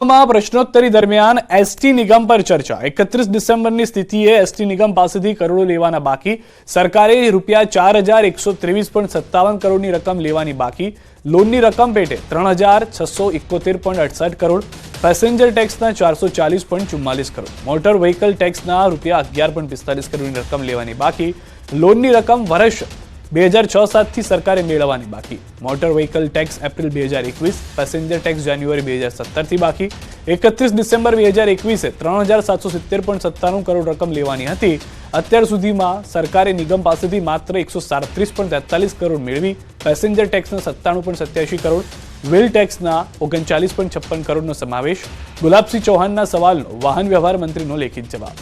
પ્રશ્નોત્તરી દરમિયાન એસટી નિગમ પર ચર્ચા। 31 ડિસેમ્બરની સ્થિતિએ એસટી નિગમ પાસેથી કરોડો લેવાના બાકી। સરકારે રૂપિયા 4123.57 કરોડની રકમ લેવાની બાકી। લોનની રકમ પેટે 3671.68 કરોડ। પેસેન્જર ટેક્સના 440.44 કરોડ। મોટર વ્હીકલ ટેક્સના રૂપિયા 11.45 કરોડની રકમ લેવાની બાકી। લોનની રકમ વર્ષ 2006-07 થી સરકારે મેળવવાની બાકી। Motor vehicle tax April 2021, passenger tax January 2017 થી બાકી। 31 ડિસેમ્બર 2021 3770.97 કરોડ રકમ લેવાની હતી। અત્યાર સુધીમાં સરકારે નિગમ પાસેથી માત્ર 137.43 કરોડ મેળવી। પેસેન્જર ટેક્સના 97.87 કરોડ, વ્હીલ ટેક્સના 39.56 કરોડનો સમાવેશ। ગુલાબસિંહ ચૌહાણના સવાલનો વાહન વ્યવહાર મંત્રીનો લેખિત જવાબ।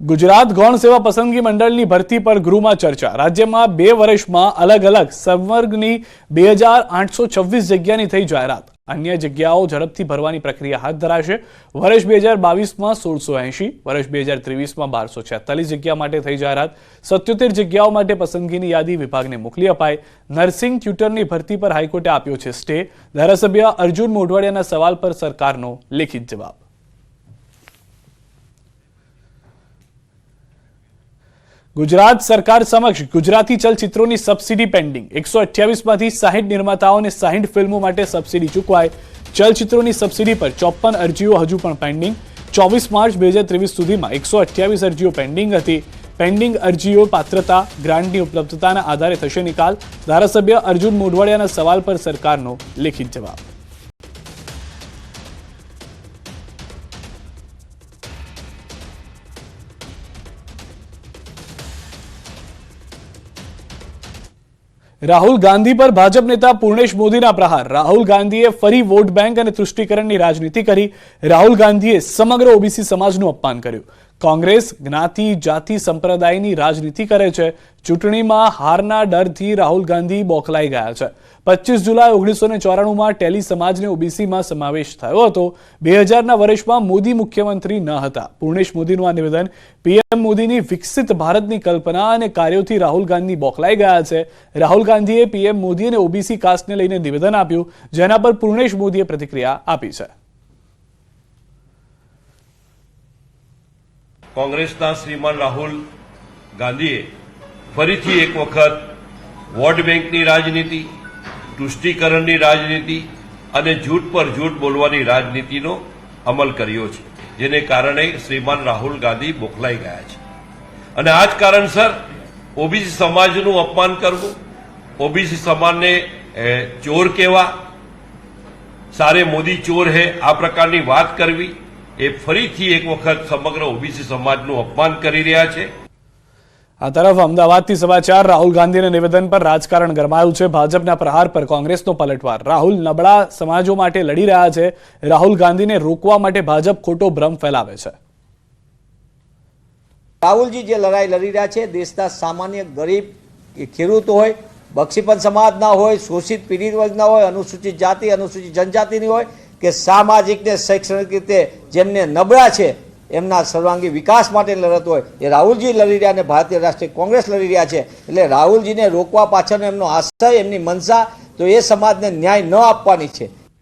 गुजरात गौण सेवा पसंदगी मंडल भर्ती पर गृह में चर्चा। राज्य में 2 वर्ष में अलग अलग संवर्ग की 2826 जग्या थी जाहरात। अन्य जग्याओं झड़पथी भरवानी प्रक्रिया हाथ धराशे। वर्ष 2022 में 1680, वर्ष 2023 में 1246 जग्या माटे थई जाहरात। 77 जग्याओं माटे पसंदगीनी यादी विभाग ने मोकली अपाई। नर्सिंग ट्यूटरनी भर्ती पर हाईकोर्टे आप्यो छे स्टे। धारासभ्य अर्जुन मोढवाडियाना सवाल पर सरकारनो लिखित जवाब। गुजरात सरकार समक्ष गुजराती चलचित्रों की सब्सिडी पेन्डिंग। 128 मांथी 60 निर्माताओं ने 60 फिल्मों माटे सब्सिडी चूकवाई। चलचित्रों की सब्सिडी पर 54 अरजीओ हजू पण पेन्डिंग। 24 मार्च 2023 सुधी में 128 अरजीओ पेन्डिंग थी। पेन्डिंग अरजीओ पात्रता ग्रांटनी उपलब्धताना आधारे थशे निकाल। धारासभ्य अर्जुन मोढवाडियाना सवाल पर सरकारनो लिखित जवाब। राहुल गांधी पर भाजप नेता पूर्णेश मोदीना प्रहार। राहुल गांधीए फरी वोट बैंक और तुष्टिकरणनी राजनीति करी। राहुल गांधीए समग्र ओबीसी समाजનું અપમાન કર્યું। कांग्रेस ज्ञाति जाति संप्रदायनी राजनीति करे छे। चूंटणीमां हाરના डरथी राहुल गांधी बोखलाई गया छे। 25 जुलाई 1994 में टेली समाजने ओबीसी में समावेश थयो हतो। 2000 ना वर्षमां मोदी मुख्यमंत्री न हता। पूर्णेश मोदीनुं आ निवेदन। पीएम मोदीनी विकसित भारतनी कल्पना अने कार्योथी राहुल गांधी बोखलाई गया छे। राहुल गांधीए पीएम मोदी अने ओबीसी कास्टने लईने निवेदन आप्युं, जेना पर पूर्णेश मोदीए प्रतिक्रिया आपी छे। कांग्रेसना श्रीमान राहुल गांधीए फरीथी एक वखत वोट बेंकनी राजनीति, तुष्टिकरणनी राजनीति अने झूठ पर झूठ बोलवानी राजनीतिनो अमल कर्यो छे, जेने कारणे श्रीमान राहुल गांधी बोखलाई गया छे। अने आज कारणसर ओबीसी समाजनुं अपमान करवुं, ओबीसी समाजने चोर कहेवा, सारे मोदी चोर है आ प्रकारनी वात करवी ए फरीथी एक वखत समग्र ओबीसी समाजનું અપમાન કરી રહ્યા છે। આ તરફ અમદાવાદથી સમાચાર। રાહુલ ગાંધીના નિવેદન પર રાજકારણ ગરમાયું છે। ભાજપના પ્રહાર પર કોંગ્રેસનો પલટવાર। રાહુલ નબળા સમાજો માટે લડી રહ્યા છે। રાહુલ ગાંધીને રોકવા માટે ભાજપ ખોટો ભ્રમ ફેલાવે છે। રાહુલજી જે લડાઈ લડી રહ્યા છે, દેશના સામાન્ય ગરીબ ખેડૂતો હોય, બક્ષીપંથ સમાજના હોય, શોષિત પીડિત વર્ગના હોય, અનુસૂચિત જાતિ અનુસૂચિત જનજાતિની હોય કે સામાજિક ને શૈક્ષણિક રીતે જેમને નબળા છે એમના સર્વાંગી વિકાસ માટે લડત હોય એ રાહુલજી લડી રહ્યા અને ભારતીય રાષ્ટ્રીય કોંગ્રેસ લડી રહ્યા છે। એટલે રાહુલજીને રોકવા પાછળનો એમનો આશય, એમની મનસા તો એ સમાજને ન્યાય ન આપવાની છે।